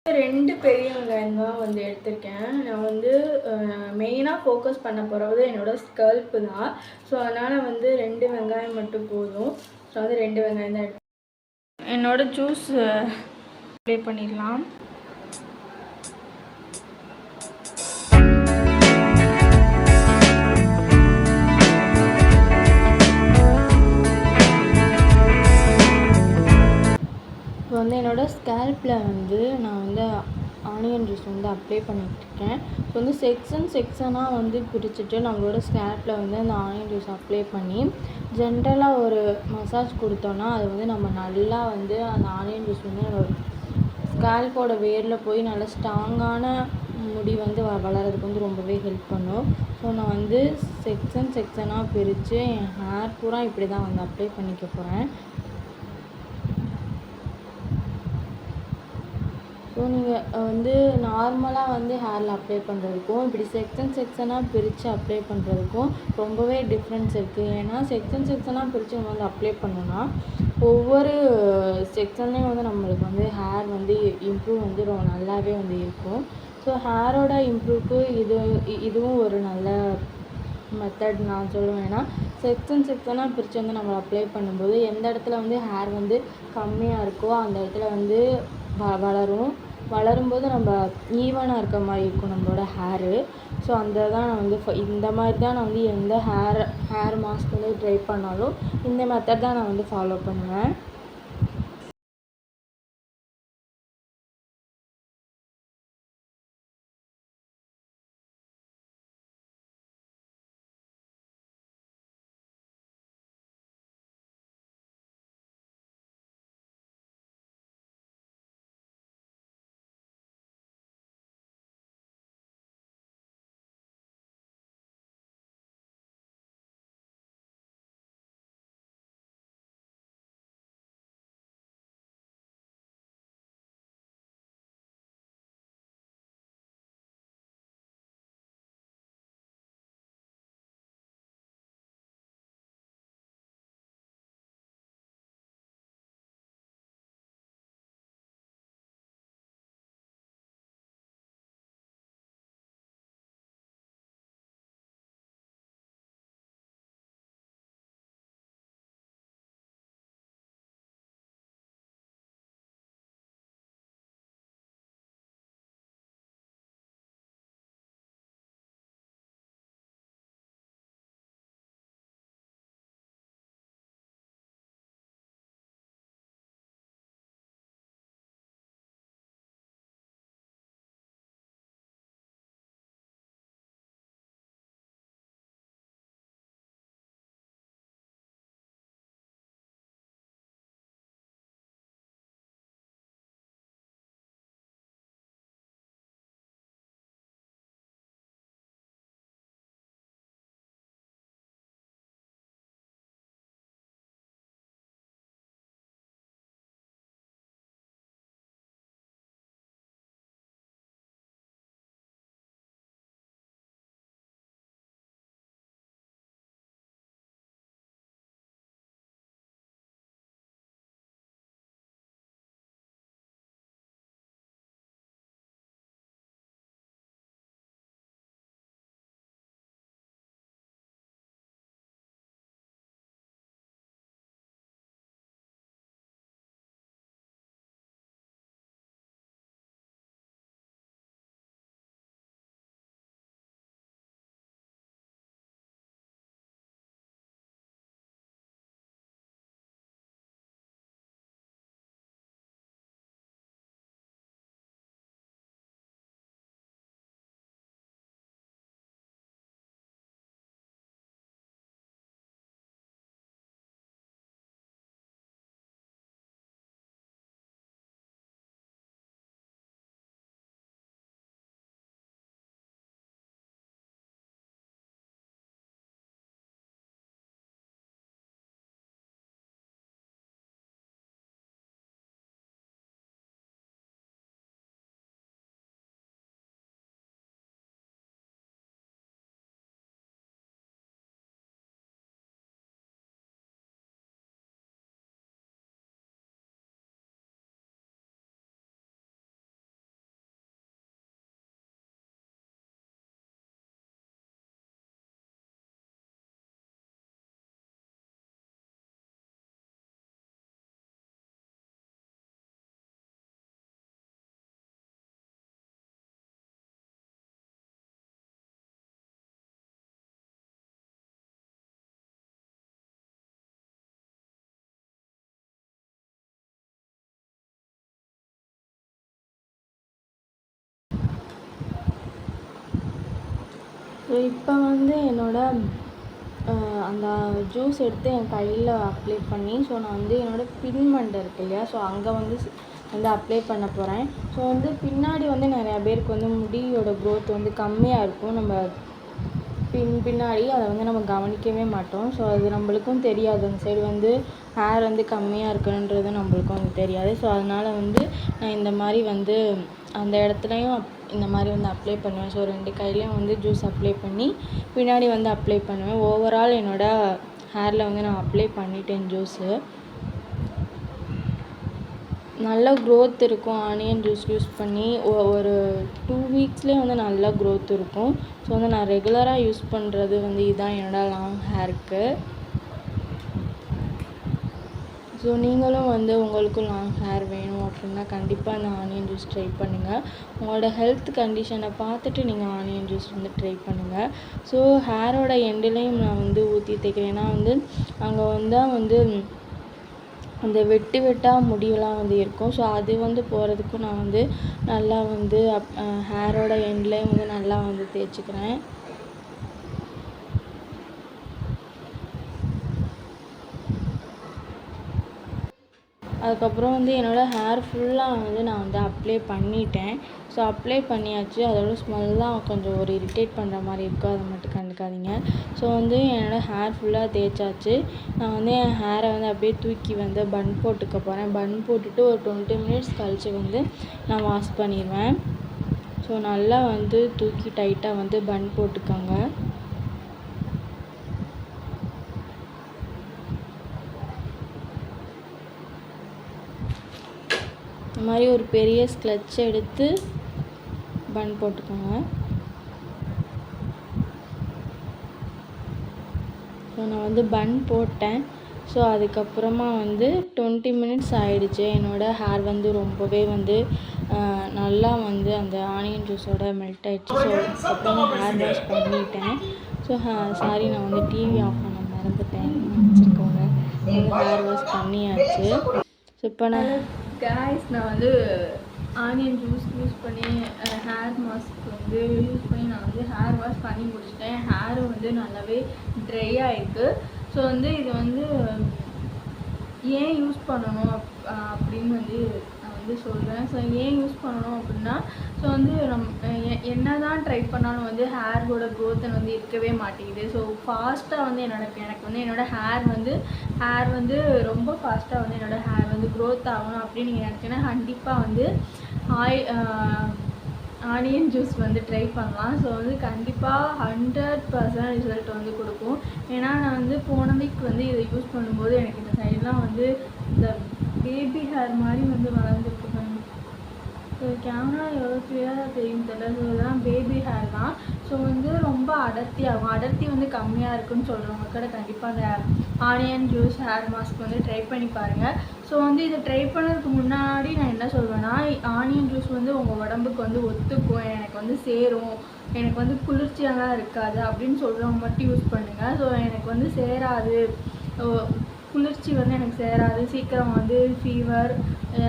2 பெரிய வெங்காயம் தான் வந்து எடுத்திருக்கேன். நான் வந்து மெயினா ஃபோக்கஸ் பண்ண போறது என்னோட ஸ்கல்ப் தான். ஸோ அதனால வந்து 2 வெங்காயம் மட்டும் போதும். ஸோ வந்து 2 வெங்காயம் தான் என்னோட ஜூஸ் அப்ளை பண்ணிடலாம். இப்போ வந்து என்னோடய ஸ்கேல்பில் வந்து நான் வந்து ஆனியன் ஜூஸ் வந்து அப்ளை பண்ணிகிட்ருக்கேன். இப்போ வந்து செக்ஷனாக வந்து பிரிச்சுட்டு நம்மளோட ஸ்கேல்பில் வந்து அந்த ஆனியன் ஜூஸ் அப்ளை பண்ணி ஜென்ரலாக ஒரு மசாஜ் கொடுத்தோன்னா அது வந்து நம்ம நல்லா வந்து அந்த ஆனியன் ஜூஸ் வந்து நம்ம ஸ்கேல்போட வேரில் போய் நல்லா ஸ்ட்ராங்கான முடி வந்து வளர்கிறதுக்கு வந்து ரொம்பவே ஹெல்ப் பண்ணும். ஸோ நான் வந்து செக்ஷனாக பிரித்து என் ஹேர் பூரா இப்படி தான் வந்து அப்ளை பண்ணிக்க போகிறேன். ஸோ நீங்கள் வந்து நார்மலாக வந்து ஹேரில் அப்ளை பண்ணுறதுக்கும் இப்படி செக்ஷனாக பிரித்து அப்ளை பண்ணுறதுக்கும் ரொம்பவே டிஃப்ரென்ஸ் இருக்குது. ஏன்னா செக்ஷனாக பிரித்து நம்ம வந்து அப்ளை பண்ணோன்னா ஒவ்வொரு செக்ஷன்லேயும் வந்து நம்மளுக்கு வந்து ஹேர் வந்து இம்ப்ரூவ் வந்து ரொம்ப நல்லாவே வந்து இருக்கும். ஸோ ஹேரோட இம்ப்ரூவ்க்கு இதுவும் ஒரு நல்ல மெத்தட் நான் சொல்லுவேன். ஏன்னா செக்ஷனாக பிரித்து வந்து நம்ம அப்ளை பண்ணும்போது எந்த இடத்துல வந்து ஹேர் வந்து கம்மியாக இருக்கோ அந்த இடத்துல வந்து வளரும்போது நம்ம ஈவனாக இருக்க மாதிரி இருக்கும் நம்மளோட ஹேரு. ஸோ அந்த தான் நான் வந்து இந்த மாதிரி தான் நான் வந்து எந்த ஹேர் மாஸ்க் வந்து ட்ரை பண்ணாலும் இந்த மெத்தட் தான் நான் வந்து ஃபாலோ பண்ணுவேன். ஸோ இப்போ வந்து அந்த ஜூஸ் எடுத்து என் கையில் அப்ளை பண்ணி, ஸோ நான் வந்து என்னோடய பின் மண்டை இருக்கு இல்லையா, ஸோ அங்கே வந்து அப்ளை பண்ண போகிறேன். ஸோ வந்து பின்னாடி வந்து நிறையா பேருக்கு வந்து முடியோட க்ரோத் வந்து கம்மியாக இருக்கும். நம்ம பின்னாடி அதை வந்து நம்ம கவனிக்கவே மாட்டோம். ஸோ அது நம்மளுக்கும் தெரியாது. அந்த சைடு வந்து ஹேர் வந்து கம்மியாக இருக்குன்றது நம்மளுக்கும் வந்து தெரியாது. ஸோ அதனால் வந்து நான் இந்த மாதிரி வந்து அந்த இடத்துலையும் இந்த மாதிரி வந்து அப்ளை பண்ணுவேன். ஸோ 2 கையிலையும் வந்து ஜூஸ் அப்ளை பண்ணி பின்னாடி வந்து அப்ளை பண்ணுவேன். ஓவரால் என்னோடய ஹேரில் வந்து நான் அப்ளை பண்ணிட்டேன் ஜூஸு. நல்ல க்ரோத் இருக்கும். ஆனியன் ஜூஸ் யூஸ் பண்ணி ஒரு 2 வீக்ஸ்லேயே வந்து நல்லா க்ரோத் இருக்கும். ஸோ வந்து நான் ரெகுலராக யூஸ் பண்ணுறது வந்து இதுதான் என்னோடய லாங் ஹேருக்கு. ஸோ நீங்களும் வந்து உங்களுக்கும் லாங் ஹேர் வேணும் அப்படின்னா கண்டிப்பாக அந்த ஆனியன் ஜூஸ் ட்ரை பண்ணுங்கள். உங்களோட ஹெல்த் கண்டிஷனை பார்த்துட்டு நீங்கள் ஆனியன் ஜூஸ் வந்து ட்ரை பண்ணுங்கள். ஸோ ஹேரோட எண்டுலேயும் நான் வந்து ஊற்றி தேய்க்கிறேன். ஏன்னா வந்து அங்கே வந்து அந்த வெட்டாக முடியெல்லாம் வந்து இருக்கும். ஸோ அது வந்து போகிறதுக்கும் நான் வந்து நல்லா வந்து ஹேரோட எண்ட்லேயும் வந்து நல்லா வந்து தேய்ச்சிக்கிறேன். அதுக்கப்புறம் வந்து என்னோடய ஹேர் ஃபுல்லாக வந்து நான் வந்து அப்ளை பண்ணிட்டேன். ஸோ அப்ளை பண்ணியாச்சு. அதோட ஸ்மெல்லாம் கொஞ்சம் ஒரு இரிட்டேட் பண்ணுற மாதிரி இருக்கும். அதை மட்டும் கண்டுக்காதீங்க. ஸோ வந்து என்னோடய ஹேர் ஃபுல்லாக தேய்ச்சாச்சு. நான் வந்து என் ஹேரை வந்து அப்படியே தூக்கி வந்து பன் போட்டுக்க போகிறேன். பன் போட்டுட்டு ஒரு 20 மினிட்ஸ் கழித்து வந்து நான் வாஷ் பண்ணிடுவேன். ஸோ நல்லா வந்து தூக்கி டைட்டாக வந்து பன் போட்டுக்கோங்க. இந்த மாதிரி ஒரு பெரிய ஸ்க்ளட்ச் எடுத்து பன் போட்டுக்கோங்க. ஸோ நான் வந்து பன் போட்டேன். ஸோ அதுக்கப்புறமா வந்து 20 மினிட்ஸ் ஆகிடுச்சு. என்னோடய ஹேர் வந்து ரொம்பவே வந்து நல்லா வந்து அந்த ஆனியன் ஜூஸோட மெல்ட் ஆகிடுச்சு. ஸோ அப்புறமா ஹேர் வாஷ் பண்ணிட்டேன். ஸோ சாரி, நான் வந்து டிவி ஆஃப் பண்ண மறந்துட்டேன். வச்சுருக்கோங்க. ஹேர் வாஷ் பண்ணியாச்சு. ஸோ இப்போ நான் வந்து ஆனியன் ஜூஸ் யூஸ் பண்ணி ஹேர் மாஸ்க் வந்து யூஸ் பண்ணி நான் வந்து ஹேர் வாஷ் பண்ணி முடிச்சிட்டேன். ஹேரும் வந்து நல்லாவே ட்ரை ஆகிருக்கு. ஸோ வந்து இது வந்து ஏன் யூஸ் பண்ணணும் அப்படின்னு வந்து நான் வந்து சொல்கிறேன். ஸோ ஏன் யூஸ் பண்ணணும் அப்படின்னா, ஸோ வந்து என்ன தான் ட்ரை பண்ணாலும் வந்து ஹேரோட க்ரோத் வந்து இருக்கவே மாட்டேங்குது. ஸோ ஃபாஸ்ட்டாக வந்து எனக்கு வந்து என்னோடய ஹேர் வந்து ரொம்ப ஃபாஸ்ட்டாக வந்து என்னோடய ஹேர் வந்து க்ரோத் ஆகணும் அப்படின்னு நீங்கள் நினச்சிங்கன்னா கண்டிப்பாக வந்து ஆனியன் ஜூஸ் வந்து ட்ரை பண்ணலாம். ஸோ வந்து கண்டிப்பாக 100% ரிசல்ட் வந்து கொடுக்கும். ஏன்னா நான் வந்து போன வீக் வந்து இதை யூஸ் பண்ணும்போது எனக்கு இந்த சைடெலாம் வந்து இந்த பேபி ஹேர் மாதிரி வந்து வளர்ந்துருக்கு. ஸோ கேமரா எவ்வளோ கிளியராக தெரியும் தெரியல. ஸோ இதெல்லாம் பேபி ஹேர் தான். ஸோ வந்து ரொம்ப அடர்த்தியாகும். அடர்த்தி வந்து கம்மியாக இருக்குன்னு சொல்கிறவங்க கூட கண்டிப்பாக அந்த ஆனியன் ஜூஸ் ஹேர் மாஸ்க் வந்து ட்ரை பண்ணி பாருங்கள். ஸோ வந்து இதை ட்ரை பண்ணதுக்கு முன்னாடி நான் என்ன சொல்வேன்னா, ஆனியன் ஜூஸ் வந்து உங்கள் உடம்புக்கு வந்து ஒத்துக்கும், எனக்கு வந்து சேரும், எனக்கு வந்து குளிர்ச்சியாலாம் இருக்காது அப்படின்னு சொல்கிறவங்க மட்டும் யூஸ் பண்ணுங்கள். ஸோ எனக்கு வந்து சேராது, குளிர்ச்சி வந்து எனக்கு சேராது, சீக்கிரம் வந்து ஃபீவர்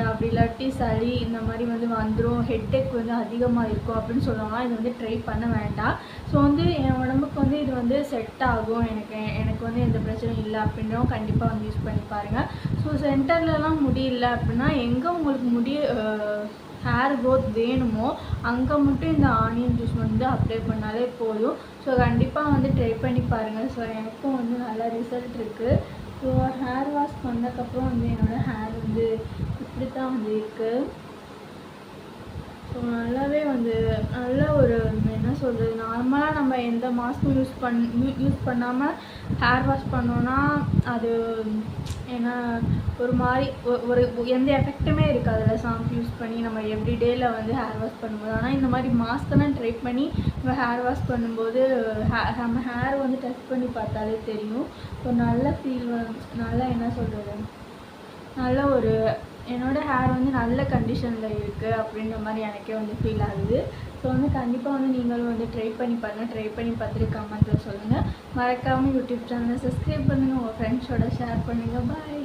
அப்படி இல்லாட்டி சளி இந்த மாதிரி வந்து வந்துடும், ஹெட்டேக் வந்து அதிகமாக இருக்கும் அப்படின்னு சொல்லுவாங்க. இது வந்து ட்ரை பண்ண வேண்டாம். ஸோ வந்து என் உடம்புக்கு வந்து இது வந்து செட் ஆகும், எனக்கு வந்து எந்த பிரச்சனையும் இல்லை அப்படின்றவங்க கண்டிப்பாக வந்து யூஸ் பண்ணி பாருங்கள். ஸோ சென்டர்லலாம் முடியல அப்படின்னா, எங்கே உங்களுக்கு ஹேர் க்ரோத் வேணுமோ அங்கே மட்டும் இந்த ஆனியன் ஜூஸ் வந்து அப்ளை பண்ணாலே போதும். ஸோ கண்டிப்பாக வந்து ட்ரை பண்ணி பாருங்கள். ஸோ எனக்கும் வந்து நல்ல ரிசல்ட் இருக்குது. ஸோ ஹேர் வாஷ் பண்ணதுக்கப்புறம் வந்து என்னோடய ஹேர் வந்து இப்படி தான் வந்து இருக்குது. ஸோ நல்லாவே வந்து நல்ல ஒரு என்ன சொல்கிறது, நார்மலாக நம்ம எந்த மாஸ்க்கும் யூஸ் பண்ணாமல் ஹேர் வாஷ் பண்ணோன்னா அது ஏன்னா ஒரு மாதிரி எந்த எஃபெக்ட்டுமே இருக்காதுல்ல ஷாம்பு யூஸ் பண்ணி நம்ம எவ்ரிடேயில் வந்து ஹேர் வாஷ் பண்ணும்போது. ஆனால் இந்த மாதிரி மாஸ்க்கெல்லாம் ட்ரை பண்ணி நம்ம ஹேர் வாஷ் பண்ணும்போது நம்ம ஹேர் வந்து டச் பண்ணி பார்த்தாலே தெரியும். ஒரு நல்ல ஃபீல், நல்லா என்ன சொல்கிறது, நல்ல ஒரு என்னோடய ஹேர் வந்து நல்ல கண்டிஷனில் இருக்குது அப்படின்ற மாதிரி எனக்கே வந்து ஃபீல் ஆகுது. ஸோ வந்து கண்டிப்பாக வந்து நீங்களும் வந்து ட்ரை பண்ணி பாருங்கள். ட்ரை பண்ணி பார்த்துட்டு கமெண்ட்டில் சொல்லுங்கள். மறக்காமல் யூடியூப் சேனலை சப்ஸ்கிரைப் பண்ணுங்கள், உங்கள் ஃப்ரெண்ட்ஸோட ஷேர் பண்ணுங்கள். பாய்.